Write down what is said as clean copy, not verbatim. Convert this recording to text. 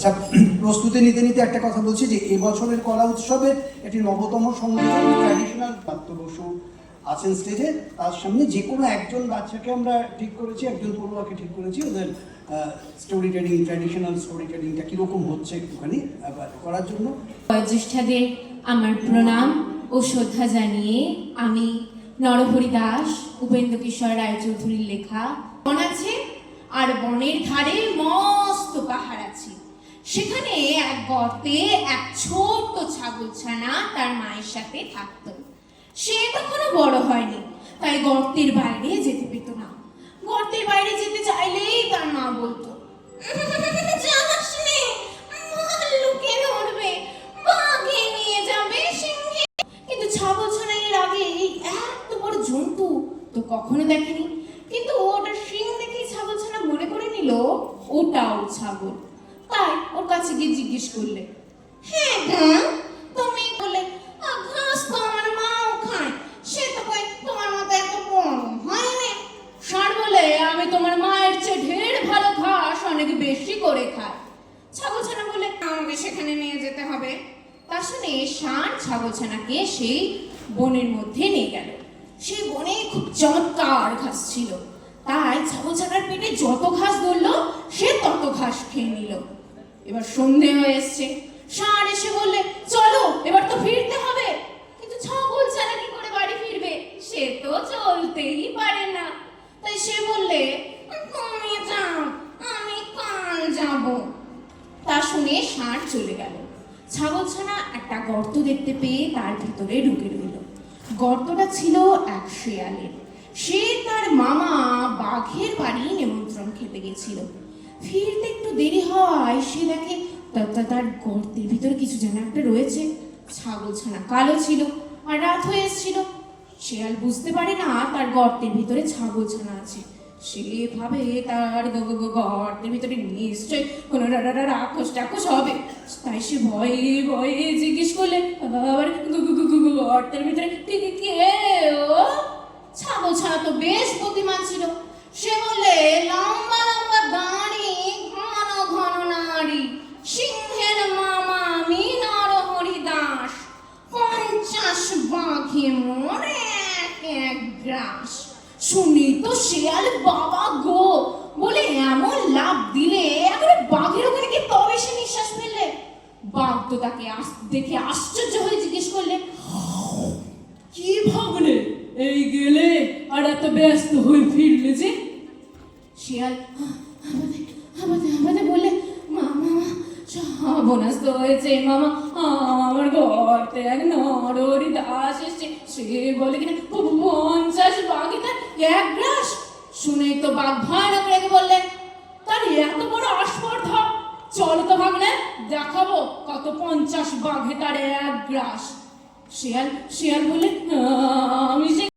আচ্ছা, প্রস্তুতি নিতে নিতে একটা কথা বলছি যে এবছরের কলা উৎসবের একটি নবতম সংযোজন ট্র্যাডিশনাল পাত্র বসু আছেন স্টেজে, তার সামনে যে কোনো একজন বাচ্চাকে আমরা ঠিক করেছি, একজন পড়ুয়াকে ঠিক করেছি ওদের স্টোরি টেলিং, ট্র্যাডিশনাল স্টোরি টেলিংটা কীরকম হচ্ছে একটুখানি করার জন্য। বয়োজ্যেষ্ঠাদের আমার প্রণাম ও শ্রদ্ধা জানিয়ে আমি নরহরি দাস উপেন্দ্র কিশোর রায়চৌধুরীর লেখা বন আছে, আর বনের ধারে মস্ত পাহাড় আছে। সেখানে এক গর্তে এক ছোট্ট ছাগলছানা তার মায়ের সাথে থাকতো। সে তখনও বড় হয়নি, তাই গর্তের বাইরে যেতে পেত না। গর্তের বাইরে যেতে চাইলেই তার মা বলতো, যাস নে, ভাল্লুকে ধরবে, বাঘে নিয়ে যাবে, সিংহে। কিন্তু ছাগলছানা এর আগে এই এত বড় জন্তু তো কখনো দেখেনি। কিন্তু ওটা সিং দেখে ছাগলছানা মনে করে নিল ওটাও ছাগল। তাই ওর কাছে গিয়ে জিজ্ঞেস করলে, হ্যাঁ তুমি বলে ঘাস তো আমার মাও খায়, সে তো কই তোমার মতো এত বড় হয়নি। ষাঁড় বলে, আমি তোমার মায়ের চেয়ে ঢের ভালো ঘাস অনেক বেশি করে খাই। ছাগলছানা বলে, আমাকে সেখানে নিয়ে যেতে হবে। তা শুনে ষাঁড় ছাগলছানাকে সেই বনের মধ্যে নিয়ে গেল। সেই বনে খুব চমৎকার ঘাস ছিল, তাই ছাগলছানার পেটে যত ঘাস ধরলো সে তত ঘাস খেয়ে নিল। এবার সন্ধে হয়ে এসছে, ষাঁড় এসে বললে, চলো এবার তো ফিরতে হবে। কিন্তু ছাগলছানা কি করে বাড়ি ফিরবে, সে তো চলতেই পারে না। তাই সে বললে, তুমি যাও, আমি কাল যাব। তা শুনে ষাঁড় চলে গেল। ছাগলছানা একটা গর্ত দেখতে পেয়ে তার ভিতরে ঢুকে রইল। গর্তটা ছিল এক শেয়ালের। সে তার মামা বাঘের বাড়ি নিমন্ত্রণ খেতে গেছিল। ফিরতে একটু দেরি হয়, সে দেখে তার গর্তের ভিতরে কিছু যেন একটা রয়েছে। ছাগলছানা কালো ছিল আর রাত হয়ে এসেছিল। শেয়াল বুঝতে পারে না তার গর্তের ভিতরে ছাগলছানা আছে। সে ভাবে তার গর্তের ভিতরে নিশ্চয় কোনো রাক্ষস টাক্ষস হবে। তাই সে ভয়ে ভয়ে জিজ্ঞেস করলে, আবার গর্তের ভিতরে কে ও? ছাগলছানা তো বেশ বুদ্ধিমান ছিল। সে বলে, লম্বা লম্বা দাড়ি, ঘন ঘন নাড়ি, সিংহের মামা আমি নরহরি দাস, 50 বাঘে মোর এক গ্রাস। শুনি তো শেয়াল বাবা গো বলে এমন লাভ দিলে, একেবারে বাঘের ওখানে কি তবে সে নিঃশ্বাস ফেললে। বাঘ তো তাকে দেখে আশ্চর্য হয়ে জিজ্ঞেস করলে, কি ভাবলে এই গেলে আর এত ব্যস্ত হয়ে ফিরলে যে? শিয়াল আমাদের বললে, মামা সর্বনাশ তো হয়েছে মামা, আমার গর্তে এক নরহরি দাস এসছে। সে বলে কিনা 50 বাঘে তার এক গ্রাস। শুনেই তো বাঘ ভয়ানক রেগে বললেন, তার এত বড় আস্পর্ধা, চলো তো ভাগলে দেখাবো কত 50 বাঘে তার এক গ্রাস। শিয়াল বলে, আমি